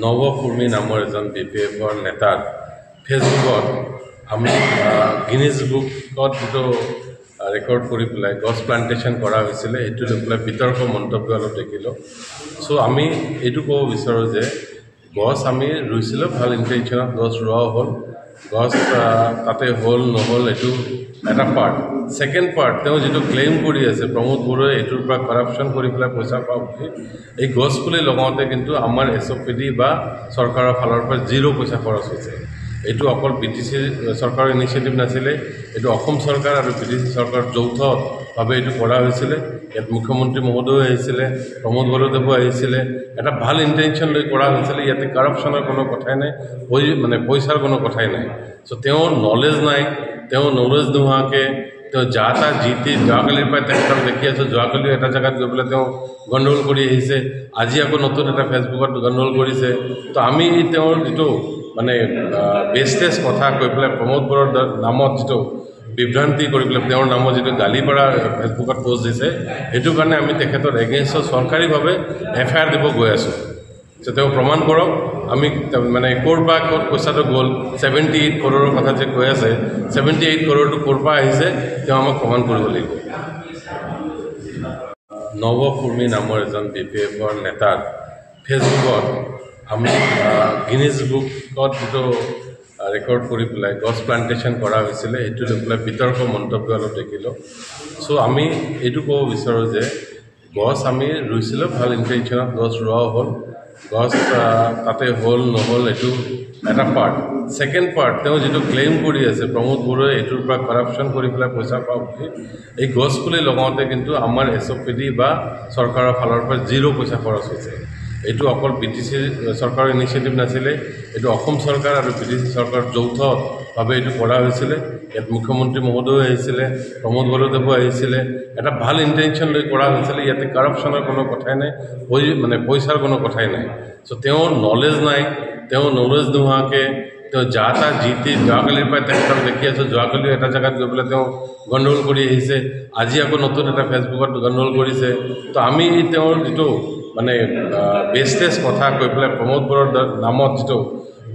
নৱকুৰ্মী নামৰ এজন BPFৰ নেতাৰ ফেচবুকত আমি গিনিজ বুকত যিটো ৰেকৰ্ড কৰি পেলাই গছ প্লান্টেশ্যন কৰা হৈছিলে সেইটো লৈ পেলাই বিতৰ্ক মন্তব্য অলপ দেখিলোঁ। চ' আমি এইটো ক'ব বিচাৰোঁ যে গছ আমি ৰুইছিলোঁ, ভাল ইণ্টেনশ্যনত গছ ৰোৱাও হ'ল, গছ তাতে হ'ল নহ'ল এইটো এটা পাৰ্ট। ছেকেণ্ড পাৰ্ট, তেওঁ যিটো ক্লেইম কৰি আছে প্ৰমোদ বড়োৱে এইটোৰ পৰা কৰাপশ্যন কৰি পেলাই পইচা পাওঁ বুলি, এই গছ পুলি লগাওঁতে কিন্তু আমাৰ SOPD বা চৰকাৰৰ ফালৰ পৰা 0 পইচা খৰচ হৈছে। এইটো অকল BTC চৰকাৰৰ ইনিচিয়েটিভ নাছিলে, এইটো অসম চৰকাৰ আৰু BTC চৰকাৰ যৌথভাৱে এইটো কৰা হৈছিলে। ইয়াত মুখ্যমন্ত্ৰী মহোদয় আহিছিলে, প্ৰমোদ বড়োদেৱো আহিছিলে, এটা ভাল ইণ্টেনশ্যন লৈ কৰা হৈছিলে। ইয়াতে কৰাপশ্যনৰ কোনো কথাই নাই, পইচাৰ কোনো কথাই নাই। চ' তেওঁৰ নলেজ নাই, তেওঁ নলেজ নোহোৱাকৈ তেওঁ যোৱাকালিৰ পৰা তেখেতক দেখি আছোঁ, যোৱাকালিও এটা জেগাত গৈ পেলাই তেওঁ গণ্ডগোল কৰি আহিছে, আজি আকৌ নতুন এটা ফেচবুকত গণ্ডগোল কৰিছে। তো আমি তেওঁৰ যিটো বেষ্টেজ কথা কৈ পেলাই প্ৰমোদ বড়োৰ নামত যিটো বিভ্ৰান্তি কৰি পেলাই তেওঁৰ নামত যিটো গালি পৰা ফেচবুকত পোষ্ট দিছে, সেইটো কাৰণে আমি তেখেতৰ এগেইনষ্টত চৰকাৰীভাৱে FIR দিব গৈ আছোঁ যে তেওঁ প্ৰমাণ কৰক। আমি ক'ৰ পৰা ক'ত পইচাটো গ'ল, 78 কৰোৰৰ কথা যে কৈ আছে, 78 কৰোৰটো ক'ৰ পৰা আহিছে তেওঁ আমাক প্ৰমাণ কৰিব লাগিব। নৱকুৰ্মী নামৰ এজন BPFৰ নেতাৰ ফেচবুকত আমি গিনিজ বুকত যিটো ৰেকৰ্ড কৰি পেলাই গছ প্লান্টেশ্যন কৰা হৈছিলে সেইটো লৈ পেলাই বিতৰ্ক মন্তব্য অলপ দেখিলোঁ। চ' আমি এইটো ক'ব বিচাৰোঁ যে গছ আমি ৰুইছিলোঁ, ভাল ইণ্টেনশ্যনত গছ ৰোৱাও হ'ল, গছ তাতে হ'ল নহ'ল এইটো এটা পাৰ্ট। ছেকেণ্ড পাৰ্ট, তেওঁ যিটো ক্লেইম কৰি আছে প্ৰমোদ বড়োৱে এইটোৰ পৰা কৰাপশ্যন কৰি পেলাই পইচা পাওঁ বুলি, এই গছ পুলি লগাওঁতে কিন্তু আমাৰ SOPD বা চৰকাৰৰ ফালৰ পৰা 0 পইচা খৰচ হৈছে। এইটো অকল BTC চৰকাৰৰ ইনিচিয়েটিভ নাছিলে, এইটো অসম চৰকাৰ আৰু BTC চৰকাৰ যৌথভাৱে এইটো কৰা হৈছিলে। ইয়াত মুখ্যমন্ত্ৰী মহোদয় আহিছিলে, প্ৰমোদ বড়োদেৱো আহিছিলে, এটা ভাল ইণ্টেনশ্যন লৈ কৰা হৈছিলে। ইয়াতে কৰাপশ্যনৰ কোনো কথাই নাই, পইচাৰ কোনো কথাই নাই। চ' তেওঁৰ নলেজ নাই, তেওঁ নলেজ নোহোৱাকৈ তেওঁ যোৱাকালিৰ পৰা তেখেতক দেখি আছোঁ, যোৱাকালিও এটা জেগাত গৈ পেলাই তেওঁ গণ্ডগোল কৰি আহিছে, আজি আকৌ নতুন এটা ফেচবুকত গণ্ডগোল কৰিছে। তো আমি তেওঁৰ যিটো বেষ্টেজ কথা কৈ পেলাই প্ৰমোদ বড়োৰ নামত যিটো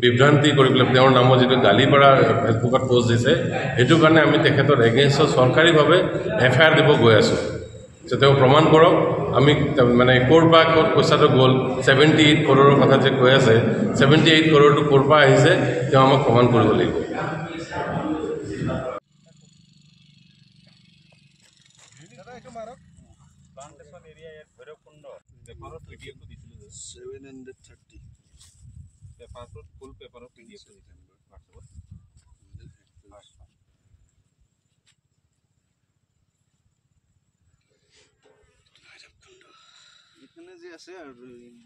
বিভ্ৰান্তি কৰি পেলাই তেওঁৰ নামত যিটো গালি পৰা ফেচবুকত পোষ্ট দিছে, সেইটো কাৰণে আমি তেখেতৰ এগেইনষ্টত চৰকাৰীভাৱে FIR দিব গৈ আছোঁ যে তেওঁ প্ৰমাণ কৰক। আমি ক'ৰ পৰা ক'ত পইচাটো গ'ল, 78 কৰোৰৰ কথা যে কৈ আছে, 78 কৰোৰটো ক'ৰ পৰা আহিছে তেওঁ আমাক প্ৰমাণ কৰিব লাগিব। প্লান্টেশন এৰিয়া এৰ ভৈৰবকুণ্ড পেপাৰত পিডিএফ দিছিল 730 পেপাৰত ফুল পেপাৰত পিডিএফ দিছিল হোয়াটসঅ্যাপত। এখানে যে আছে আৰ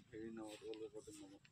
হেৰি নামত অলৰেডি নামত